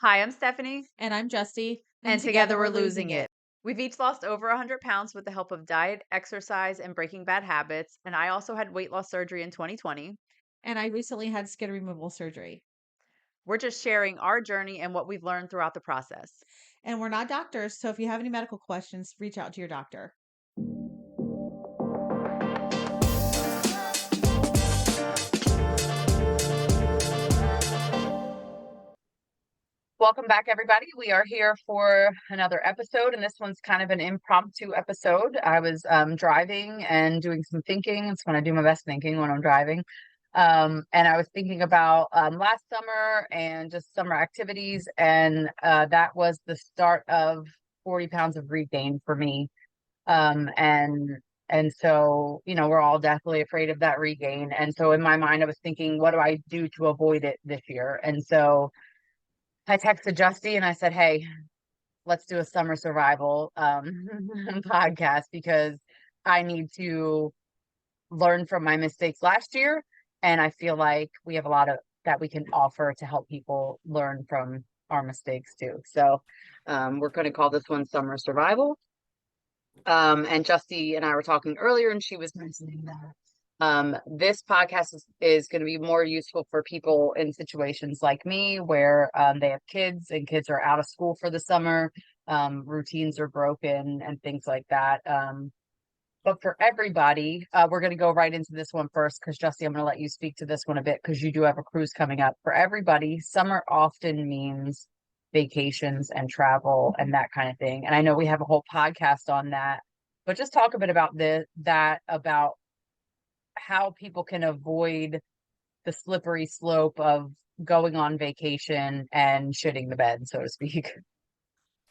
Hi, I'm Stephanie, And I'm Justy, and together we're losing it. We've each lost over 100 pounds with the help of diet, exercise, and breaking bad habits. And I also had weight loss surgery in 2020. And I recently had skin removal surgery. We're just sharing our journey and what we've learned throughout the process. And we're not doctors, so if you have any medical questions, reach out to your doctor. Welcome back, everybody. We are here for another episode, and this one's kind of an impromptu episode. I was driving and doing some thinking. It's when I do my best thinking when I'm driving. And I was thinking about last summer and just summer activities, and that was the start of 40 pounds of regain for me. Um, and and so, we're all definitely afraid of that regain. And so in my mind, I was thinking, what do I do to avoid it this year? And so I texted Justy and I said, hey, let's do a summer survival podcast because I need to learn from my mistakes last year. And I feel like we have a lot of that we can offer to help people learn from our mistakes too. So we're going to call this one Summer Survival. And Justy and I were talking earlier, and she was mentioning that this podcast is going to be more useful for people in situations like me where they have kids and kids are out of school for the summer, routines are broken and things like that. But for everybody, we're going to go right into this one first because Justy, I'm going to let you speak to this one a bit because you do have a cruise coming up. For everybody, summer often means vacations and travel and that kind of thing. And I know we have a whole podcast on that, but just talk a bit about about how people can avoid the slippery slope of going on vacation and shitting the bed, so to speak.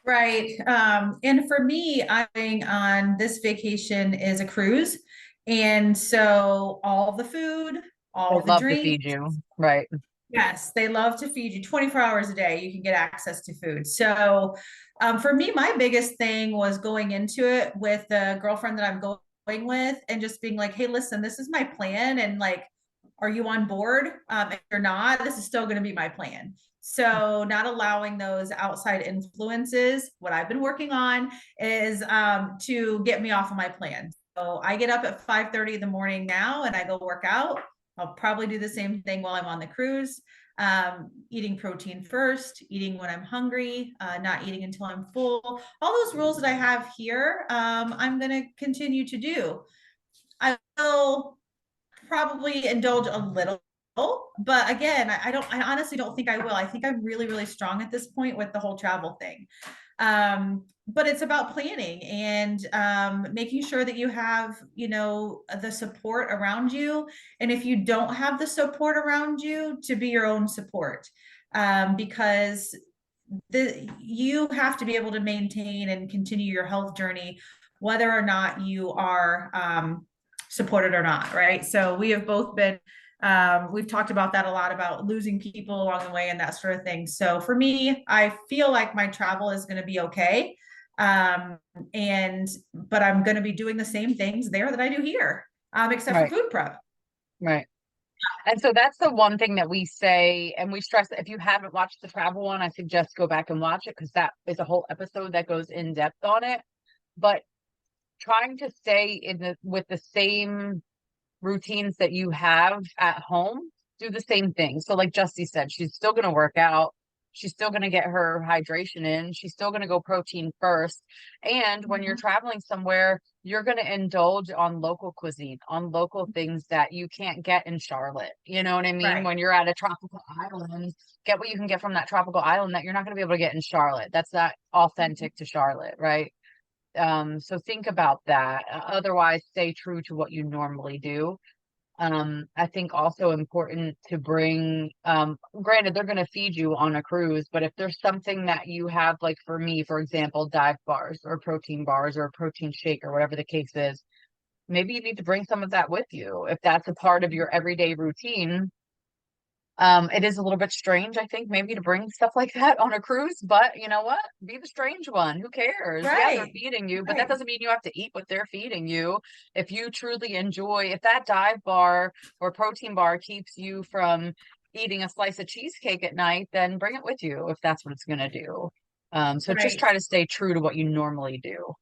Right. And for me, I'm going on this vacation is a cruise. And so all the food, They all the love to feed drinks, you, right? yes, they love to feed you 24 hours a day. You can get access to food. So for me, my biggest thing was going into it with the girlfriend that I'm going with and just being like, hey, listen, this is my plan. And like, are you on board? If you're not, this is still going to be my plan. So not allowing those outside influences. What I've been working on is to get me off of my plan. So I get up at 5:30 in the morning now and I go work out. I'll probably do the same thing while I'm on the cruise. Eating protein first, eating when I'm hungry, not eating until I'm full. All those rules that I have here, I'm going to continue to do. I will probably indulge a little, but again, I honestly don't think I will. I think I'm really, really strong at this point with the whole travel thing. But it's about planning and making sure that you have, the support around you. And if you don't have the support around you, to be your own support, because you have to be able to maintain and continue your health journey, whether or not you are supported or not, right? So we have both been we've talked about that a lot, about losing people along the way and that sort of thing. So for me, I feel like my travel is going to be okay. And but I'm going to be doing the same things there that I do here, except for Right, food prep. right. And so that's the one thing that we say, and we stress that if you haven't watched the travel one, I suggest go back and watch it because that is a whole episode that goes in depth on it. But trying to stay in the with the same routines that you have at home, do the same thing. So like Justy said, she's still going to work out. She's still going to get her hydration in. She's still going to go protein first. And when you're Mhm. traveling somewhere, you're going to indulge on local cuisine, on local things that you can't get in Charlotte. You know what I mean? Right. When you're at a tropical island, get what you can get from that tropical island that you're not going to be able to get in Charlotte. That's not authentic to Charlotte, right? So think about that. Otherwise, stay true to what you normally do. I think also important to bring, granted, they're going to feed you on a cruise, but if there's something that you have, like for me, for example, dive bars or protein bars or a protein shake or whatever the case is, maybe you need to bring some of that with you. If that's a part of your everyday routine, it is a little bit strange, I think, maybe to bring stuff like that on a cruise, but you know what? Be the strange one. Who cares? Yeah, they're Right. feeding you, but that Right. doesn't mean you have to eat what they're feeding you. If you truly enjoy, if that dive bar or protein bar keeps you from eating a slice of cheesecake at night, then bring it with you if that's what it's going to do. So just Right. try to stay true to what you normally do.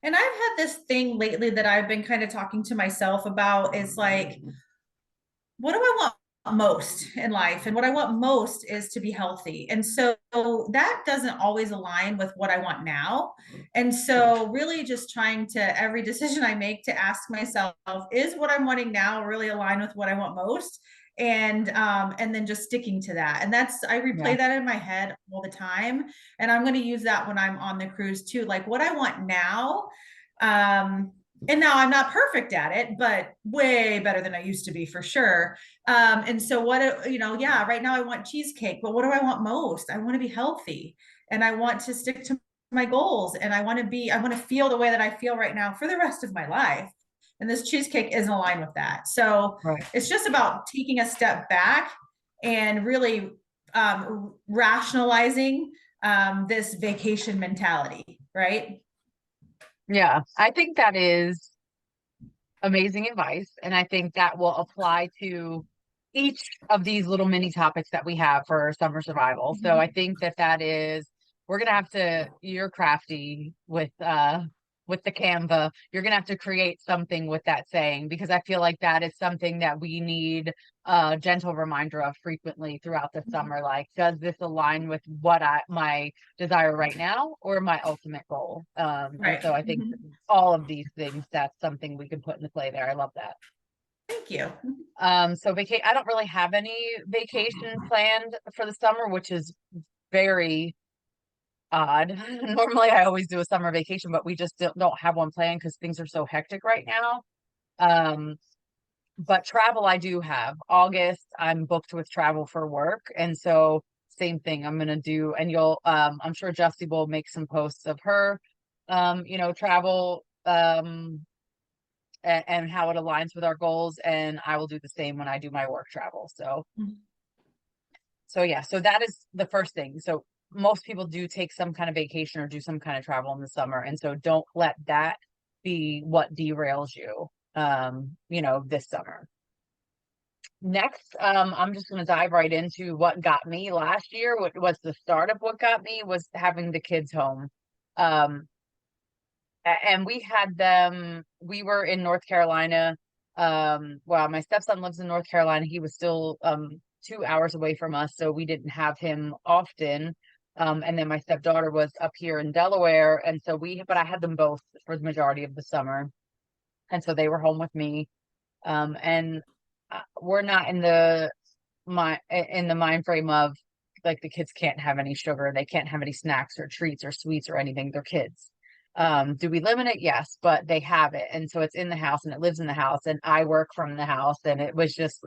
And I've had this thing lately that I've been kind of talking to myself about is like, what do I want most in life? And what I want most is to be healthy. And so that doesn't always align with what I want now. And so really just trying to every decision I make to ask myself, is what I'm wanting now really align with what I want most? And then just sticking to that. And that's I Yeah. replay that in my head all the time. And I'm going to use that when I'm on the cruise too. Like what I want now. Um, and now I'm not perfect at it, but way better than I used to be for sure. And so what, yeah, right now I want cheesecake, but what do I want most? I want to be healthy and I want to stick to my goals and I want to feel the way that I feel right now for the rest of my life. And this cheesecake isn't aligned with that. So Right. it's just about taking a step back and really rationalizing this vacation mentality, right? Yeah. I think that is amazing advice. And I think that will apply to each of these little mini topics that we have for summer survival. So I think that that is, we're gonna have to, you're crafty with the Canva. You're gonna have to create something with that saying because I feel like that is something that we need a gentle reminder of frequently throughout the summer. Like, does this align with what my desire right now or my ultimate goal? And Right. so I think all of these things, that's something we can put into play there. I love that. Thank you. So I don't really have any vacation planned for the summer, which is very odd. Normally I always do a summer vacation, but we just don't have one planned because things are so hectic right now. Um, but travel I do have. August, I'm booked with travel for work. And so same thing I'm gonna do, and I'm sure Justy will make some posts of her travel and how it aligns with our goals, and I will do the same when I do my work travel. So yeah, so that is the first thing. So most people do take some kind of vacation or do some kind of travel in the summer, and so don't let that be what derails you this summer. Next, I'm just going to dive right into what got me last year. What was the start of what got me was having the kids home. Um, and we had them, we were in North Carolina. Well, my stepson lives in North Carolina. He was still 2 hours away from us, so we didn't have him often. And then my stepdaughter was up here in Delaware, and so but I had them both for the majority of the summer, and so they were home with me. And we're not in the mind frame of like the kids can't have any sugar, they can't have any snacks or treats or sweets or anything. They're kids. Do we limit it? Yes, but they have it. And so it's in the house and it lives in the house and I work from the house. And it was just,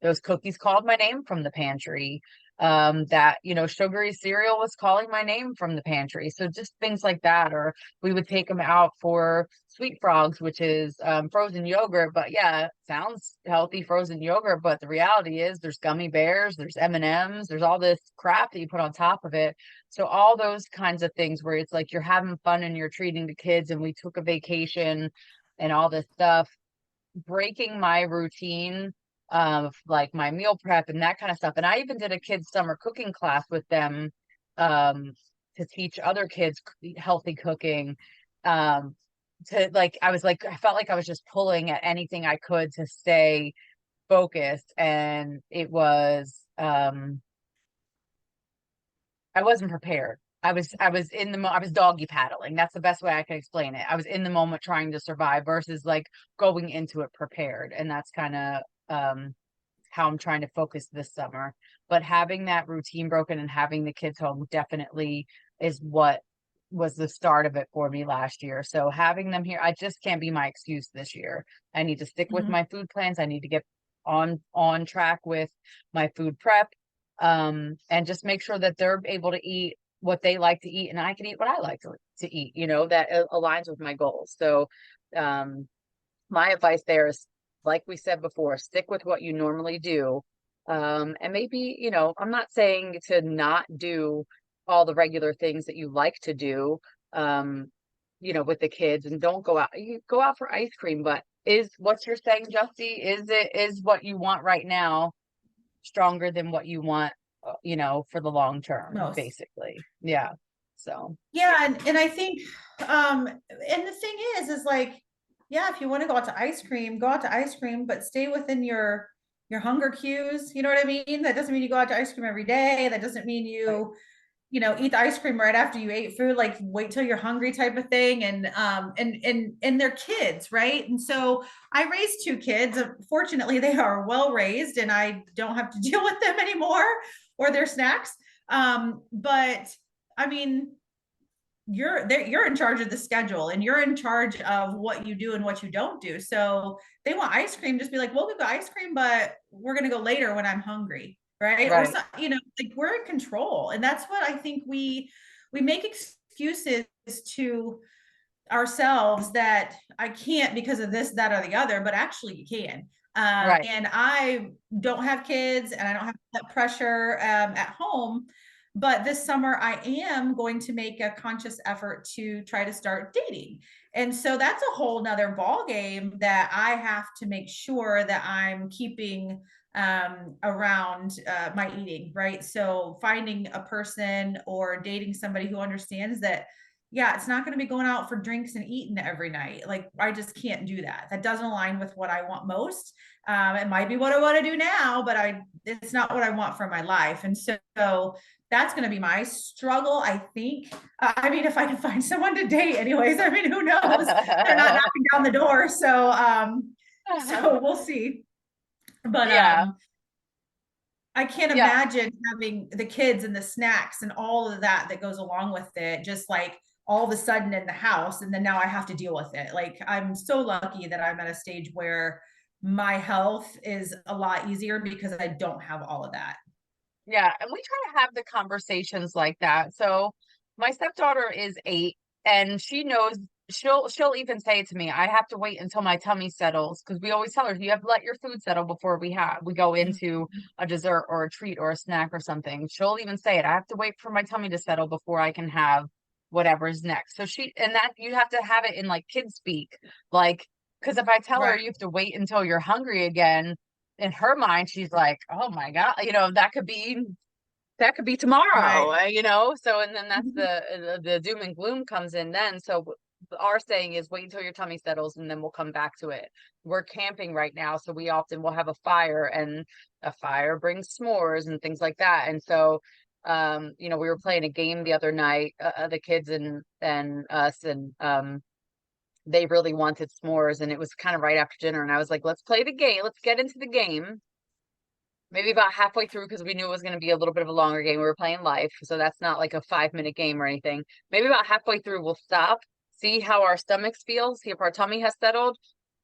those cookies called my name from the pantry. Sugary cereal was calling my name from the pantry. So just things like that. Or we would take them out for Sweet Frogs, which is frozen yogurt. But yeah, sounds healthy, frozen yogurt. But the reality is there's gummy bears, there's M&Ms, there's all this crap that you put on top of it. So all those kinds of things where it's like you're having fun and you're treating the kids, and we took a vacation and all this stuff, breaking my routine of like my meal prep and that kind of stuff. And I even did a kids summer cooking class with them to teach other kids healthy cooking. I felt like I was just pulling at anything I could to stay focused, and it was I wasn't prepared. I was I was doggy paddling. That's the best way I can explain it. I was in the moment trying to survive versus like going into it prepared. And that's kind of how I'm trying to focus this summer. But having that routine broken and having the kids home definitely is what was the start of it for me last year. So having them here, I just can't be my excuse this year. I need to stick with Mhm. my food plans. I need to get on track with my food prep, and just make sure that they're able to eat what they like to eat and I can eat what I like to eat, that aligns with my goals. So um my advice there is, like we said before, stick with what you normally do. And maybe, I'm not saying to not do all the regular things that you like to do, with the kids, and don't go out. You go out for ice cream, but is what you're saying, Justy, is what you want right now stronger than what you want, for the long term, Most. basically. Yeah. So, Yeah, and I think and the thing is like, yeah, if you want to go out to ice cream, go out to ice cream, but stay within your hunger cues. You know what I mean? That doesn't mean you go out to ice cream every day. That doesn't mean right. eat the ice cream right after you ate food, like wait till you're hungry type of thing. And they're kids, right? And so I raised two kids. Fortunately, they are well raised and I don't have to deal with them anymore or their snacks. But I mean, you're in charge of the schedule and you're in charge of what you do and what you don't do. So they want ice cream, just be like, well, we've got ice cream, but we're gonna go later when I'm hungry, right? Or Right. so, like we're in control. And that's what I think we make excuses to ourselves that I can't because of this, that, or the other, but actually you can. Right. And I don't have kids and I don't have that pressure at home. But this summer, I am going to make a conscious effort to try to start dating. And so that's a whole nother ball game that I have to make sure that I'm keeping around my eating, right? So finding a person or dating somebody who understands that, yeah, it's not going to be going out for drinks and eating every night. Like I just can't do that. That doesn't align with what I want most. It might be what I want to do now, but it's not what I want for my life. And so that's going to be my struggle, I think. I mean, if I can find someone to date, anyways. I mean, who knows? They're not knocking down the door, so we'll see. But Yeah. I can't Yeah. imagine having the kids and the snacks and all of that that goes along with it, just like all of a sudden in the house. And then now I have to deal with it. Like, I'm so lucky that I'm at a stage where my health is a lot easier because I don't have all of that. Yeah, and we try to have the conversations like that. So my stepdaughter is 8 and she knows she'll even say to me, I have to wait until my tummy settles because we always tell her you have to let your food settle before we go into a dessert or a treat or a snack or something. She'll even say it, I have to wait for my tummy to settle before I can have whatever's next. So and that you have to have it in like kid speak. Like, because if I tell her Right. you have to wait until you're hungry again, in her mind, she's like, "Oh my God, that could be tomorrow," Right. So, and then that's the doom and gloom comes in then. So our saying is wait until your tummy settles and then we'll come back to it. We're camping right now, so we often will have a fire and a fire brings s'mores and things like that. And so, we were playing a game the other night, the kids and us, and they really wanted s'mores and it was kind of right after dinner and I was like, let's play the game. Let's get into the game. Maybe about halfway through because we knew it was going to be a little bit of a longer game. We were playing live, so that's not like a 5-minute game or anything. Maybe about halfway through we'll stop, see how our stomachs feel, see if our tummy has settled,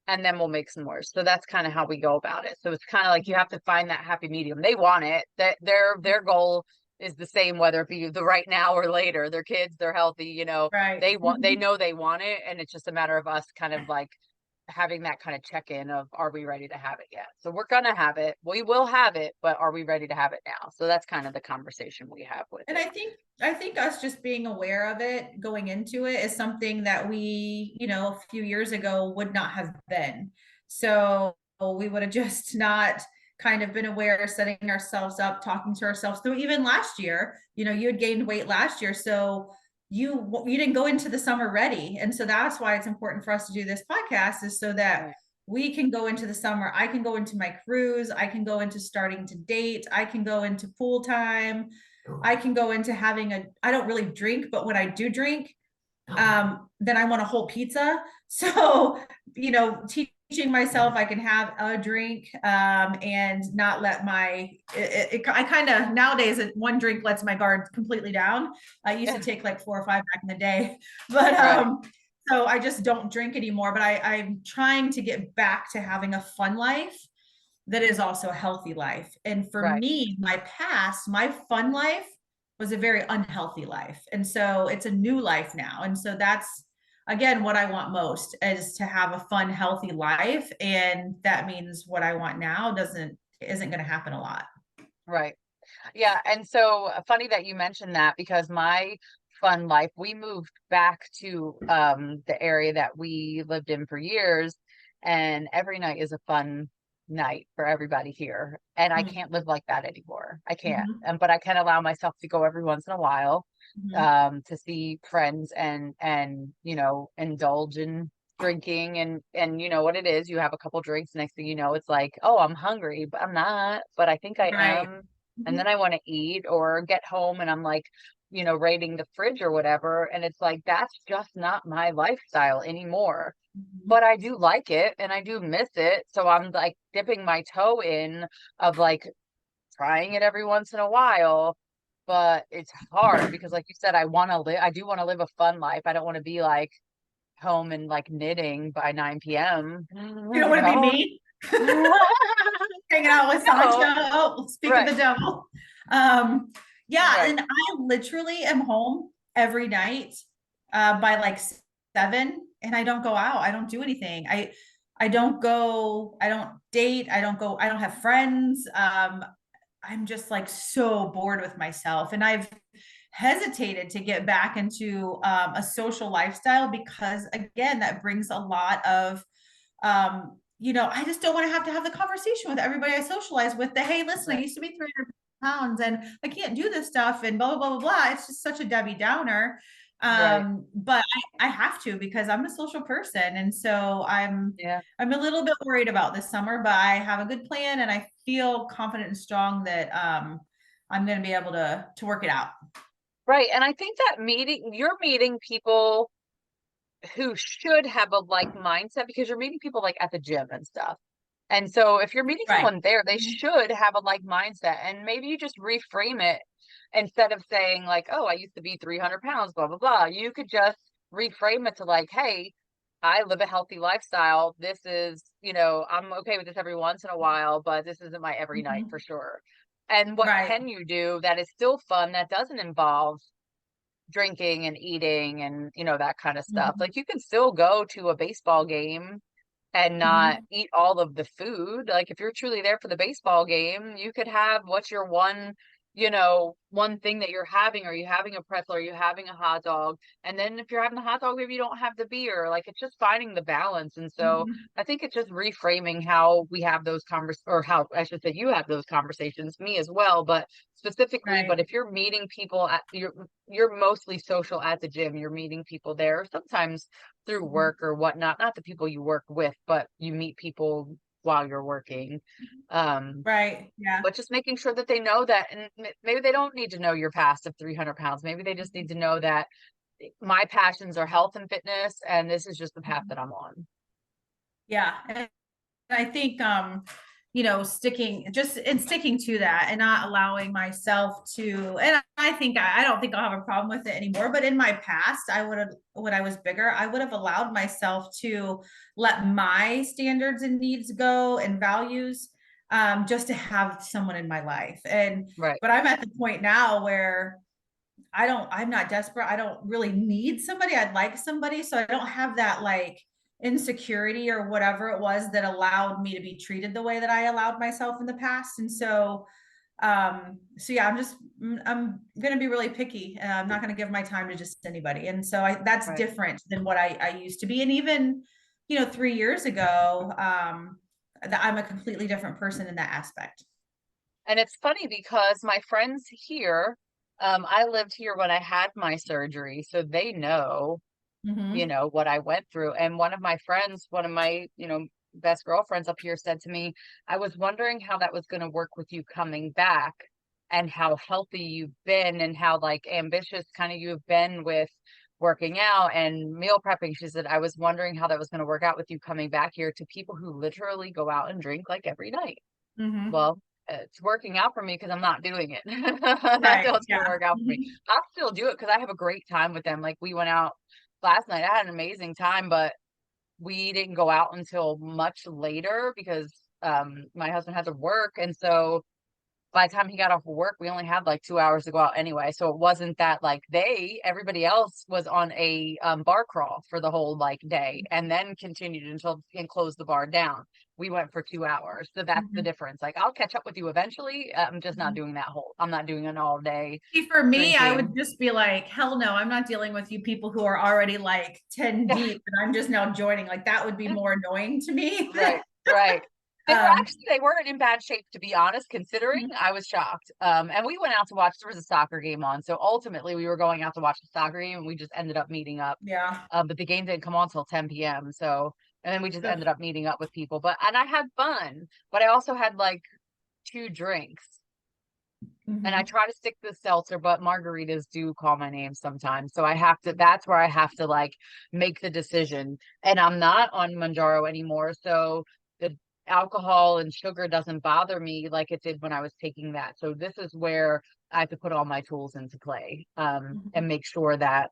and then we'll make some more. So that's kind of how we go about it. So it's kind of like you have to find that happy medium. They want it. That their goal is the same, whether it be the right now or later. They're kids, they're healthy, Right. they know they want it, and it's just a matter of us kind of like having that kind of check-in of are we ready to have it yet? So we're gonna have it. We will have it, but are we ready to have it now? So that's kind of the conversation we have with And it. I think us just being aware of it going into it is something that we, a few years ago would not have been. So we would have just not kind of been aware, setting ourselves up, talking to ourselves through even last year, you had gained weight last year. So you didn't go into the summer ready. And so that's why it's important for us to do this podcast, is so that Right. we can go into the summer. I can go into my cruise. I can go into starting to date. I can go into pool time. I can go into I don't really drink, but when I do drink, then I want a whole pizza. So, teaching myself I can have a drink and not let I kind of nowadays one drink lets my guard completely down. I used to Yeah. take like 4 or 5 back in the day, but Right. so I just don't drink anymore. But I'm trying to get back to having a fun life that is also a healthy life. And for Right. me, my fun life was a very unhealthy life. And so it's a new life now. And so that's again what I want most, is to have a fun, healthy life. And that means what I want now isn't going to happen a lot. Right. Yeah. And so funny that you mentioned that because my fun life, we moved back to the area that we lived in for years, and every night is a fun night for everybody here. And I Mm-hmm. can't live like that anymore. I can't. Mm-hmm. But I can allow myself to go every once in a while, Mm-hmm. to see friends and indulge in drinking, and you know what it is. You have a couple drinks, next thing you know, it's like, oh, I'm hungry, but I'm not, but I think I Right. am. And Mm-hmm. then I want to eat or get home and I'm like, raiding the fridge or whatever. And it's like, that's just not my lifestyle anymore, Mm-hmm. but I do like it and I do miss it. So I'm like dipping my toe in of like trying it every once in a while. But it's hard because like you said, I do want to live a fun life. I don't want to be like home and like knitting by 9 p.m. You don't You want to be know? me hanging out with Sancho. No, Oh, speak of right, the devil. Um, yeah, right, and I literally am home every night by like 7, and I don't go out. I don't do anything. I don't go, I don't date, I don't go, I don't have friends. I'm just like so bored with myself. And I've hesitated to get back into a social lifestyle because, again, that brings a lot of, I just don't want to have the conversation with everybody I socialize with that, hey, listen, I right, used to be 300 pounds and I can't do this stuff and blah, blah, blah, blah, blah. It's just such a Debbie Downer. right. But I have to because I'm a social person. And so Yeah. I'm a little bit worried about this summer, but I have a good plan and I feel confident and strong that I'm going to be able to work it out. Right. And I think that you're meeting people who should have a like mindset because you're meeting people like at the gym and stuff. And so if you're meeting Right. someone there, they should have a like mindset. And maybe you just reframe it instead of saying like, oh, I used to be 300 pounds, blah, blah, blah. You could just reframe it to like, hey, I live a healthy lifestyle. This is, I'm okay with this every once in a while, but this isn't my every night for Mhm. sure. And what Right. can you do that is still fun, that doesn't involve drinking and eating and that kind of stuff? Mhm. Like you can still go to a baseball game and not Mhm. eat all of the food. Like if you're truly there for the baseball game, you could have what's your one thing that you're having. Are you having a pretzel? Are you having a hot dog? And then if you're having the hot dog, maybe you don't have the beer. Like it's just finding the balance. And so Mhm. I think it's just reframing how we have those or how I should say you have those conversations, me as well, but specifically, but Right. if you're meeting people you're mostly social at the gym, you're meeting people there. Sometimes through Mhm. work or whatnot, not the people you work with, but you meet people while you're working. Um, Right. Yeah. but just making sure that they know that, and maybe they don't need to know your past of 300 pounds. Maybe they just need to know that my passions are health and fitness, and this is just the path Mhm. that I'm on. Yeah. And I think sticking to that and not allowing myself to, and I think I don't think I'll have a problem with it anymore. But in my past, I would have, when I was bigger, I would have allowed myself to let my standards and needs go and values, just to have someone in my life. And Right. but I'm at the point now where I'm not desperate. I don't really need somebody. I'd like somebody. So I don't have that like insecurity or whatever it was that allowed me to be treated the way that I allowed myself in the past. And so yeah, I'm going to be really picky. I'm not going to give my time to just anybody. And so that's Right. different than what I used to be. And even, 3 years ago, that I'm a completely different person in that aspect. And it's funny because my friends here, I lived here when I had my surgery, so they know Mm-hmm. what I went through. And one of my friends, one of my, best girlfriends up here said to me, I was wondering how that was going to work with you coming back and how healthy you've been and how like ambitious kind of you've been with working out and meal prepping. She said, I was wondering how that was going to work out with you coming back here to people who literally go out and drink like every night. Mm-hmm. Well, it's working out for me because I'm not doing it. That's Right. how it's going to Yeah. work out for me. Mhm. I'll still do it because I have a great time with them. Like we went out last night. I had an amazing time, but we didn't go out until much later because my husband had to work. And so by the time he got off of work, we only had like 2 hours to go out anyway. So it wasn't that like everybody else was on a bar crawl for the whole like day and then continued until and closed the bar down. We went for 2 hours. So that's the Mhm. difference. Like I'll catch up with you eventually. I'm just not Mhm. doing I'm not doing an all day See, for me, I would drinking. just be like, hell no, I'm not dealing with you people who are already like 10 deep and I'm just now joining. Like that would be more annoying to me. Right, right. Um, they weren't in bad shape, to be honest, considering. I was shocked. And we went out to watch, there was a soccer game on. So ultimately we were going out to watch the soccer game and we just ended up meeting up. yeah. But the game didn't come on till 10 p.m. So, and then we just ended up meeting up with people. And I had fun, but I also had like two drinks. And I Mm-hmm. try to stick to the seltzer, but margaritas do call my name sometimes. So I have to, that's where I have to like make the decision. And I'm not on Manjaro anymore. So the alcohol and sugar doesn't bother me like it did when I was taking that. So this is where I have to put all my tools into play, Mm-hmm. and make sure that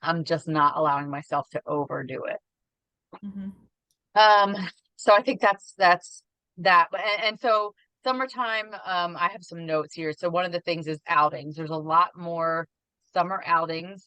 I'm just not allowing myself to overdo it. Mm-hmm. Um, so I think that's that. And so summertime, I have some notes here. So one of the things is outings. There's a lot more summer outings,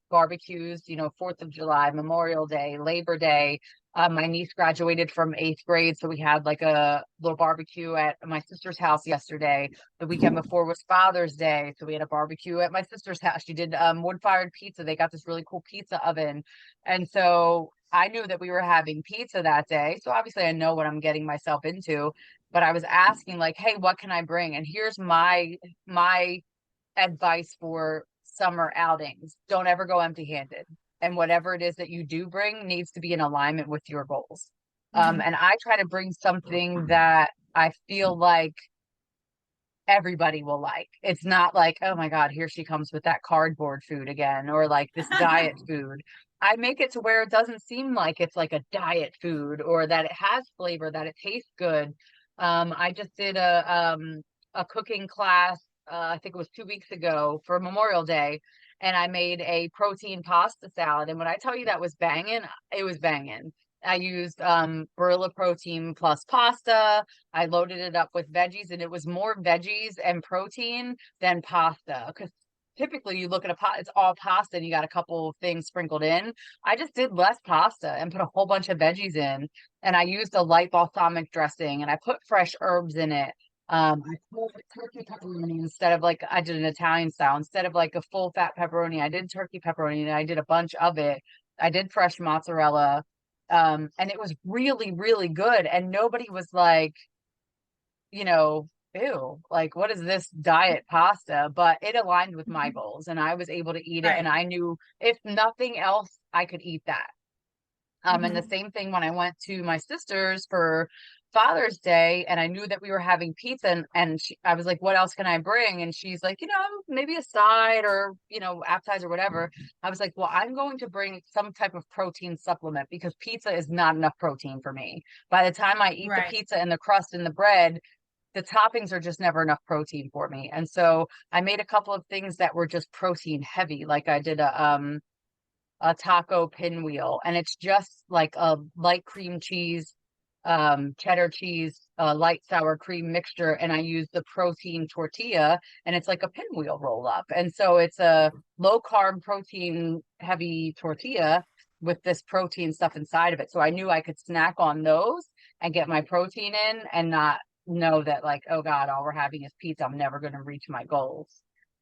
barbecues, 4th of July, Memorial Day, Labor Day. My niece graduated from 8th grade, so we had like a little barbecue at my sister's house yesterday. The weekend before was Father's Day, so we had a barbecue at my sister's house. She did wood-fired pizza. They got this really cool pizza oven. And so I knew that we were having pizza that day. So obviously I know what I'm getting myself into, but I was asking like, "Hey, what can I bring?" And here's my advice for summer outings. Don't ever go empty-handed. And whatever it is that you do bring needs to be in alignment with your goals. Mm-hmm. And I try to bring something that I feel like everybody will like. It's not like, oh my God, here she comes with that cardboard food again, or like this diet food. I make it to where it doesn't seem like it's like a diet food, or that it has flavor, that it tastes good. I just did a cooking class, I think it was 2 weeks ago for Memorial Day, and I made a protein pasta salad. And when I tell you that was banging, it was banging. I used Barilla protein plus pasta. I loaded it up with veggies, and it was more veggies and protein than pasta. Because typically you look at a pot, it's all pasta and you got a couple of things sprinkled in. I just did less pasta and put a whole bunch of veggies in. And I used a light balsamic dressing and I put fresh herbs in it. I put turkey pepperoni instead of like I did an Italian style. Instead of like a full fat pepperoni, I did turkey pepperoni and I did a bunch of it. I did fresh mozzarella. And it was really, really good. And nobody was like, ew, like what is this diet pasta? But it aligned with my goals and I was able to eat it. And Right. I knew if nothing else, I could eat that. And the Mm-hmm. same thing when I went to my sister's for Father's Day and I knew that we were having pizza, and I was like, what else can I bring? And she's like, maybe a side or, appetizer or whatever. I was like, well, I'm going to bring some type of protein supplement because pizza is not enough protein for me. By the time I eat the Right. pizza and the crust and the bread, the toppings are just never enough protein for me. And so I made a couple of things that were just protein heavy. Like I did a taco pinwheel, and it's just like a light cream cheese, cheddar cheese, light sour cream mixture, and I use the protein tortilla, and it's like a pinwheel roll up. And so it's a low carb protein heavy tortilla with this protein stuff inside of it. So I knew I could snack on those and get my protein in and not know that like, oh God, all we're having is pizza. I'm never going to reach my goals.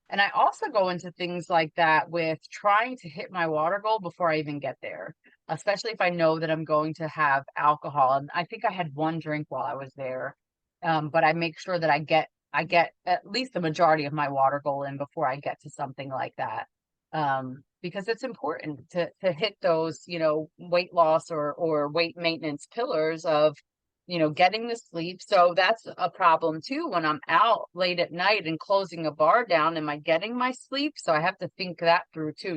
And I also go into things like that with trying to hit my water goal before I even get there, especially if I know that I'm going to have alcohol. And I think I had one drink while I was there. But I make sure that I get at least the majority of my water goal in before I get to something like that. Because it's important to hit those, weight loss or weight maintenance pillars of getting the sleep. So that's a problem too. When I'm out late at night and closing a bar down, am I getting my sleep? So I have to think that through too.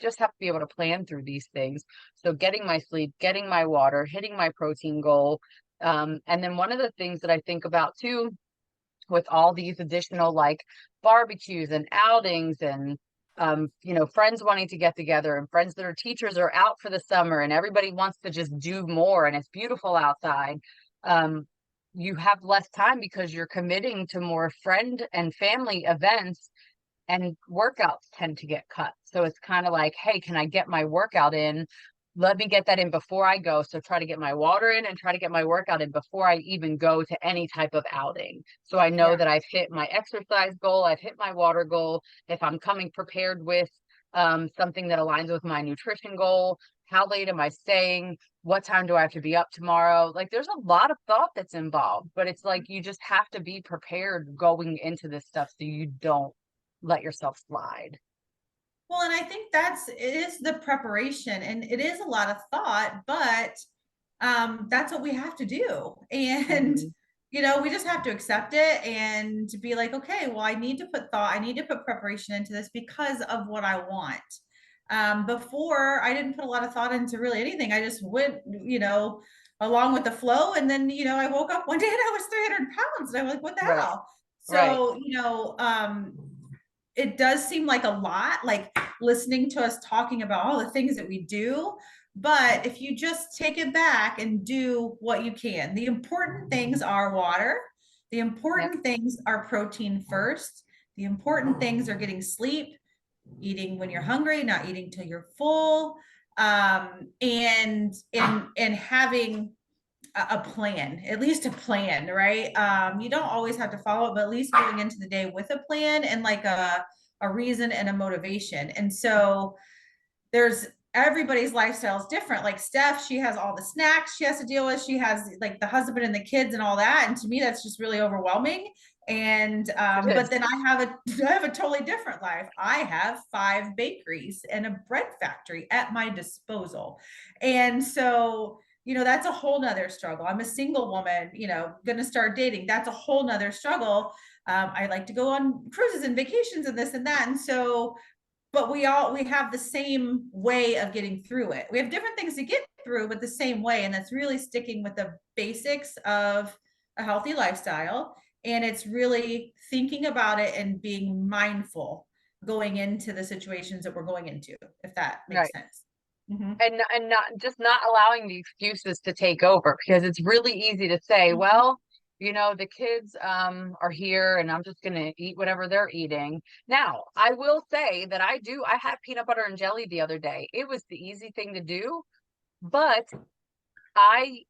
Just have to be able to plan through these things. So getting my sleep, getting my water, hitting my protein goal. And then one of the things that I think about too, with all these additional like barbecues and outings and friends wanting to get together and friends that are teachers are out for the summer and everybody wants to just do more and it's beautiful outside. um, you have less time because you're committing to more friend and family events, and workouts tend to get cut. So it's kind of like, hey, can I get my workout in? Let me get that in before I go. So try to get my water in and try to get my workout in before I even go to any type of outing. So I know Yeah. that I've hit my exercise goal, I've hit my water goal. If I'm coming prepared with something that aligns with my nutrition goal. How late am I staying? What time do I have to be up tomorrow? Like there's a lot of thought that's involved, but it's like you just have to be prepared going into this stuff so you don't let yourself slide. Well, and I think it is the preparation and it is a lot of thought, but that's what we have to do. And Hmm. we just have to accept it and to be like, okay, well, I need to put thought, I need to put preparation into this because of what I want. Before I didn't put a lot of thought into really anything. I just went, along with the flow. And then, I woke up one day and I was 300 pounds. And I'm like, what the Right, hell? right. So, it does seem like a lot, like listening to us talking about all the things that we do. But if you just take it back and do what you can, the important things are water. The Yep. important things are protein first. The important things are getting sleep, eating when you're hungry, not eating till you're full, and having a plan, at least a plan, right? You don't always have to follow it, but at least going into the day with a plan and like a reason and a motivation. And so there's everybody's lifestyle is different. Like Steph, she has all the snacks she has to deal with. She has like the husband and the kids and all that. And to me, that's just really overwhelming. And It but is. then I have a totally different life. I have 5 bakeries and a bread factory at my disposal. And so that's a whole nother struggle. I'm a single woman, gonna start dating. That's a whole nother struggle. I like to go on cruises and vacations and this and that. And so but we have the same way of getting through it. We have different things to get through, but the same way. And that's really sticking with the basics of a healthy lifestyle. And it's really thinking about it and being mindful going into the situations that we're going into, if that makes Right. sense. Mm-hmm. And not just not allowing the excuses to take over, because it's really easy to say, Mm-hmm. well, the kids are here and I'm just gonna eat whatever they're eating. Now, I will say that I had peanut butter and jelly the other day. It was the easy thing to do, but I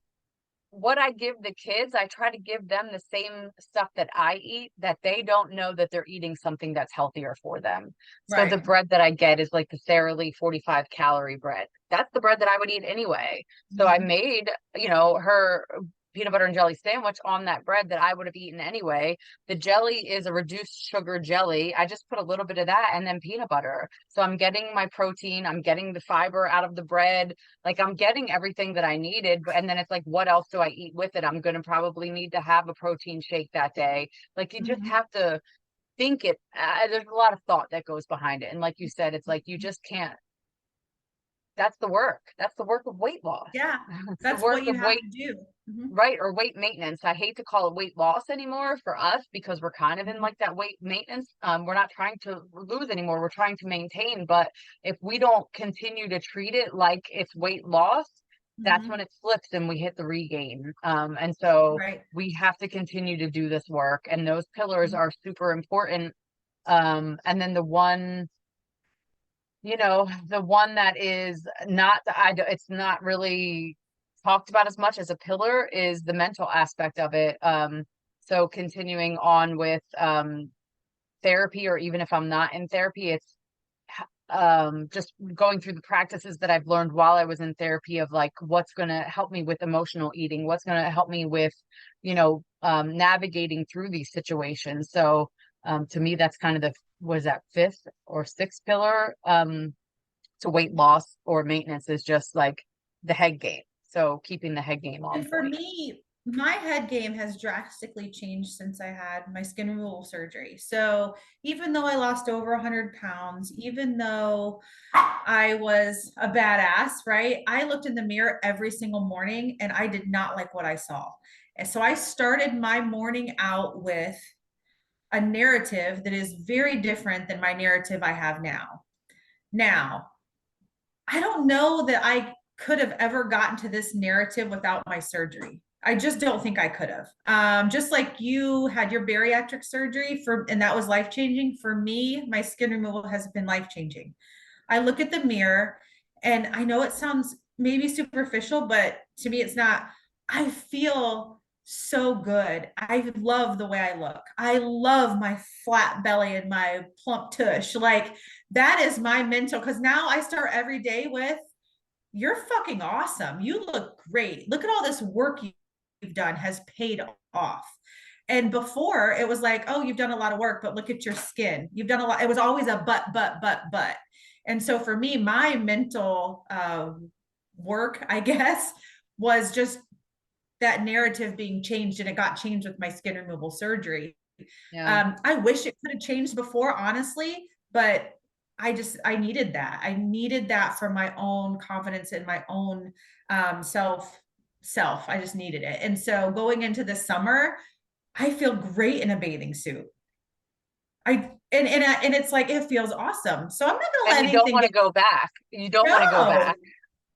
what I give the kids, I try to give them the same stuff that I eat, that they don't know that they're eating something that's healthier for them. So the Right. bread that I get is like the Sara Lee 45 calorie bread. That's the bread that I would eat anyway. So I Mm-hmm. made, her peanut butter and jelly sandwich on that bread that I would have eaten anyway. The jelly is a reduced sugar jelly. I just put a little bit of that and then peanut butter. So I'm getting my protein, I'm getting the fiber out of the bread, like I'm getting everything that I needed, and then it's like, what else do I eat with it? I'm going to probably need to have a protein shake that day. Like you just Mm-hmm. have to think it. There's a lot of thought that goes behind it. And like you said, it's like you just can't. That's the work. That's the work of weight loss. Yeah. It's the That's work what you of have weight, to do. Mm-hmm. right? Or weight maintenance. I hate to call it weight loss anymore for us because we're kind of in like that weight maintenance. We're not trying to lose anymore. We're trying to maintain. But if we don't continue to treat it like it's weight loss, that's when Mm-hmm. it slips and we hit the regain. And so Right. we have to continue to do this work. And those pillars are super important. And then the one that is not, it's not really talked about as much as a pillar is the mental aspect of it. So continuing on with therapy, or even if I'm not in therapy, it's just going through the practices that I've learned while I was in therapy of like what's going to help me with emotional eating, what's going to help me with, navigating through these situations. So to me, that's kind of was that fifth or sixth pillar to weight loss or maintenance, is just like the head game. So keeping the head game on And for point. me, my head game has drastically changed since I had my skin removal surgery. So even though I lost over 100 pounds, even though I was a badass, right? I looked in the mirror every single morning and I did not like what I saw. And so I started my morning out with a narrative that is very different than my narrative I have now. Now, I don't know that I could have ever gotten to this narrative without my surgery. I just don't think I could have. Just like you had your bariatric surgery and that was life changing. For me, my skin removal has been life changing. I look at the mirror and I know it sounds maybe superficial, but to me, it's not. I feel so good. I love the way I look. I love my flat belly and my plump tush. Like that is my mental, because now I start every day with, you're fucking awesome. You look great. Look at all this work you've done has paid off. And before it was like, oh, you've done a lot of work, but look at your skin. You've done a lot. It was always a but. And so for me, my mental work, I guess, was just that narrative being changed, and it got changed with my skin removal surgery. Yeah. I wish it could have changed before, honestly, but I needed that. I needed that for my own confidence in my own self. I just needed it. And so going into the summer, I feel great in a bathing suit. And it's like it feels awesome. So I'm not gonna And let you don't anything want to get go back. You don't want to go no, back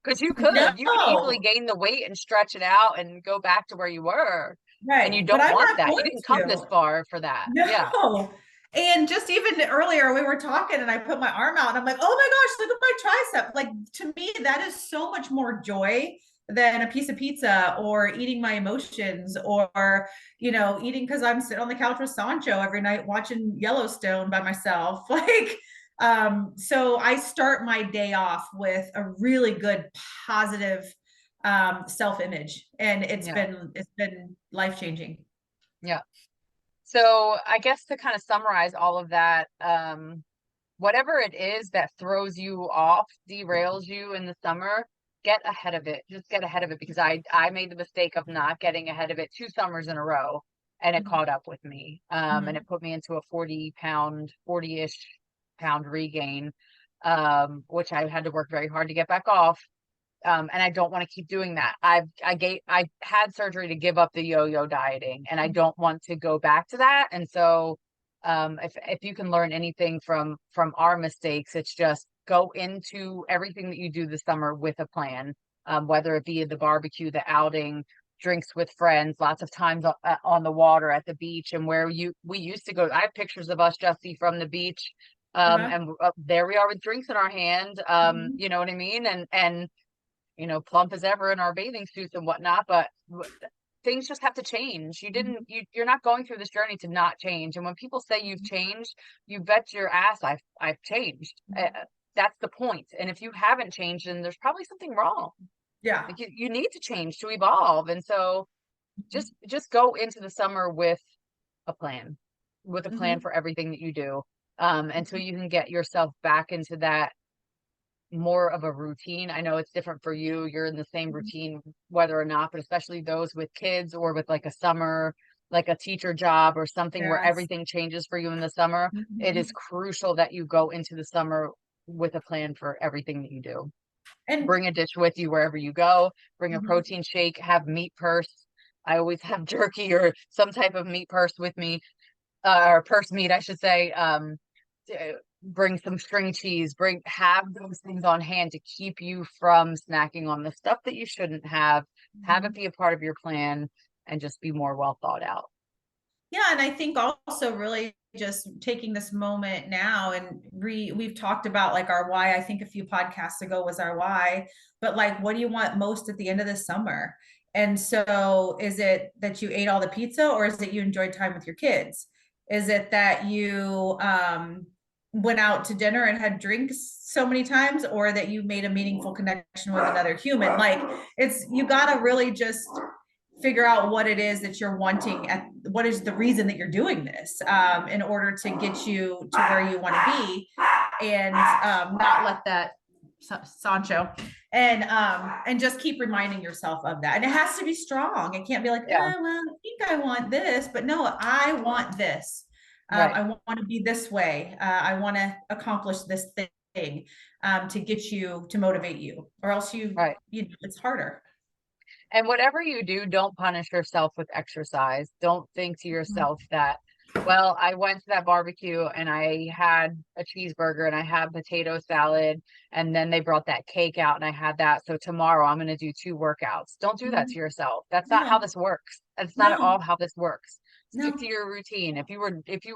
because you could easily no, gain the weight and stretch it out and go back to where you were. And you right. But don't I'm want not that. You going didn't come this to. far for that. Yeah. No. And just even earlier, we were talking and I put my arm out and I'm like, oh my gosh, look at my tricep. Like to me, that is so much more joy than a piece of pizza or eating my emotions or, eating because I'm sitting on the couch with Sancho every night watching Yellowstone by myself. Like, so I start my day off with a really good, positive self-image. And Yeah. it's been life-changing. Yeah. So I guess to kind of summarize all of that, whatever it is that throws you off, derails you in the summer, get ahead of it. Just get ahead of it because I made the mistake of not getting ahead of it 2 summers in a row, and it caught up with me. And Mhm. it put me into a 40-ish pound regain, which I had to work very hard to get back off. And I don't want to keep doing that. I had surgery to give up the yo-yo dieting, and I don't want to go back to that. And so, if you can learn anything from our mistakes, it's just go into everything that you do this summer with a plan. Whether it be the barbecue, the outing, drinks with friends, lots of times on the water at the beach, and where we used to go. I have pictures of us, Jesse, from the beach. Uh-huh. And there we are with drinks in our hand. Mhm. You know what I mean? And plump as ever in our bathing suits and whatnot, but things just have to change. You're not going through this journey to not change. And when people say you've changed, you bet your ass I've changed. That's the point. And if you haven't changed, then there's probably something wrong. Yeah. Like you need to change to evolve. And so just go into the summer a plan, with a plan Mhm. for everything that you do. Until you can get yourself back into that more of a routine. I know it's different for you. You're in the same Mhm. routine, whether or not, but especially those with kids or with like a summer, like a teacher job or something where Yes. everything changes for you in the summer. It is Mhm. crucial that you go into the summer with a plan for everything that you do. And Bring a dish with you wherever you go, bring a mhm. protein shake, have meat purse. I always have jerky or some type of meat purse with me, or purse meat, I should say. Bring some string cheese, have those things on hand to keep you from snacking on the stuff that you shouldn't have it Mhm. be a part of your plan, and just be more well thought out. Yeah, and I think also really just taking this moment now and we've talked about like our why. I think a few podcasts ago was our why, but like what do you want most at the end of the summer? And so is it that you ate all the pizza, or is it you enjoyed time with your kids? Is it that you went out to dinner and had drinks so many times, or that you made a meaningful connection with another human? Like it's you got to really just figure out what it is that you're wanting at what is the reason that you're doing this, in order to get you to where you want to be, and not let that Sancho and just keep reminding yourself of that. And it has to be strong. It can't be like, Yeah. well, I think I want this, but no, I want this. Right. I want to be this way. I want to accomplish this thing, to get you to motivate you, or else Right. it's harder. And whatever you do, don't punish yourself with exercise. Don't think to yourself that, well, I went to that barbecue and I had a cheeseburger and I had potato salad, and then they brought that cake out and I had that. So tomorrow I'm going to do 2 workouts. Don't do that to yourself. That's not how No, this works. That's not at all no, how this works. Stick to no. your routine. If you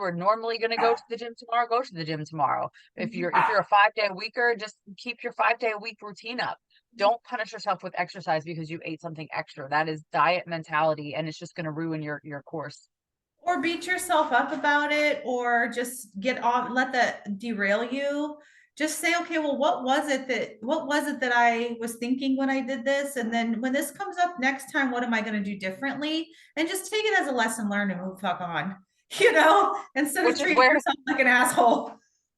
were normally going to go to the gym tomorrow, go to the gym tomorrow. If you're a 5-day weeker, just keep your 5-day a week routine up. Don't punish yourself with exercise because you ate something extra. That is diet mentality, and it's just going to ruin your course. or beat yourself up about it, or just get off, let that derail you. Just say, okay, well, what was it that I was thinking when I did this? And then when this comes up next time, what am I going to do differently? And just take it as a lesson learned and move fuck on, instead of Which is treating where, yourself like an asshole.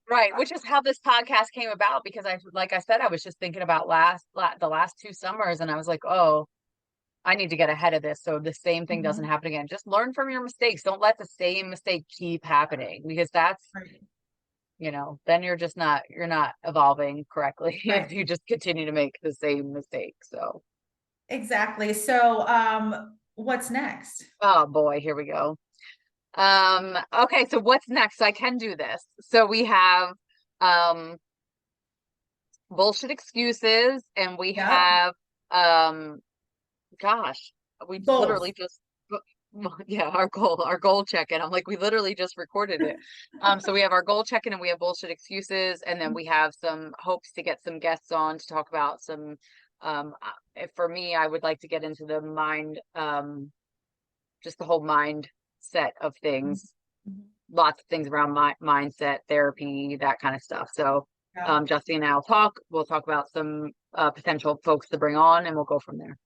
right, which is how this podcast came about, because like I said, I was just thinking about the last 2 summers, and I was like, oh, I need to get ahead of this so the same thing doesn't Mhm. happen again. Just learn from your mistakes. Don't let the same mistake keep happening, because that's, Right. then you're not evolving correctly if Right. you just continue to make the same mistake. So, Exactly. So, what's next? oh boy, here we go. Okay, so what's next? So I can do this. So we have um bullshit excuses, and we Yep. have um gosh, we literally Goals. just yeah, our goal check-in. I'm like, we literally just recorded it. So we have our goal check-in, and we have bullshit excuses, and then we have some hopes to get some guests on to talk about some for me, I would like to get into the mind, just the whole mindset of things, Mhm. lots of things around mindset, therapy, that kind of stuff. So Yeah. Justine and I will talk. We'll talk about some potential folks to bring on, and we'll go from there.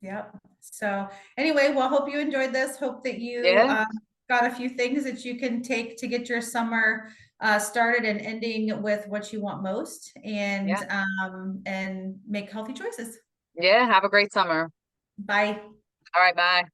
Yep. So anyway, well, hope you enjoyed this. Hope that you Yeah, got a few things that you can take to get your summer started and ending with what you want most, yeah, and make healthy choices. yeah. Have a great summer. Bye. All right, bye.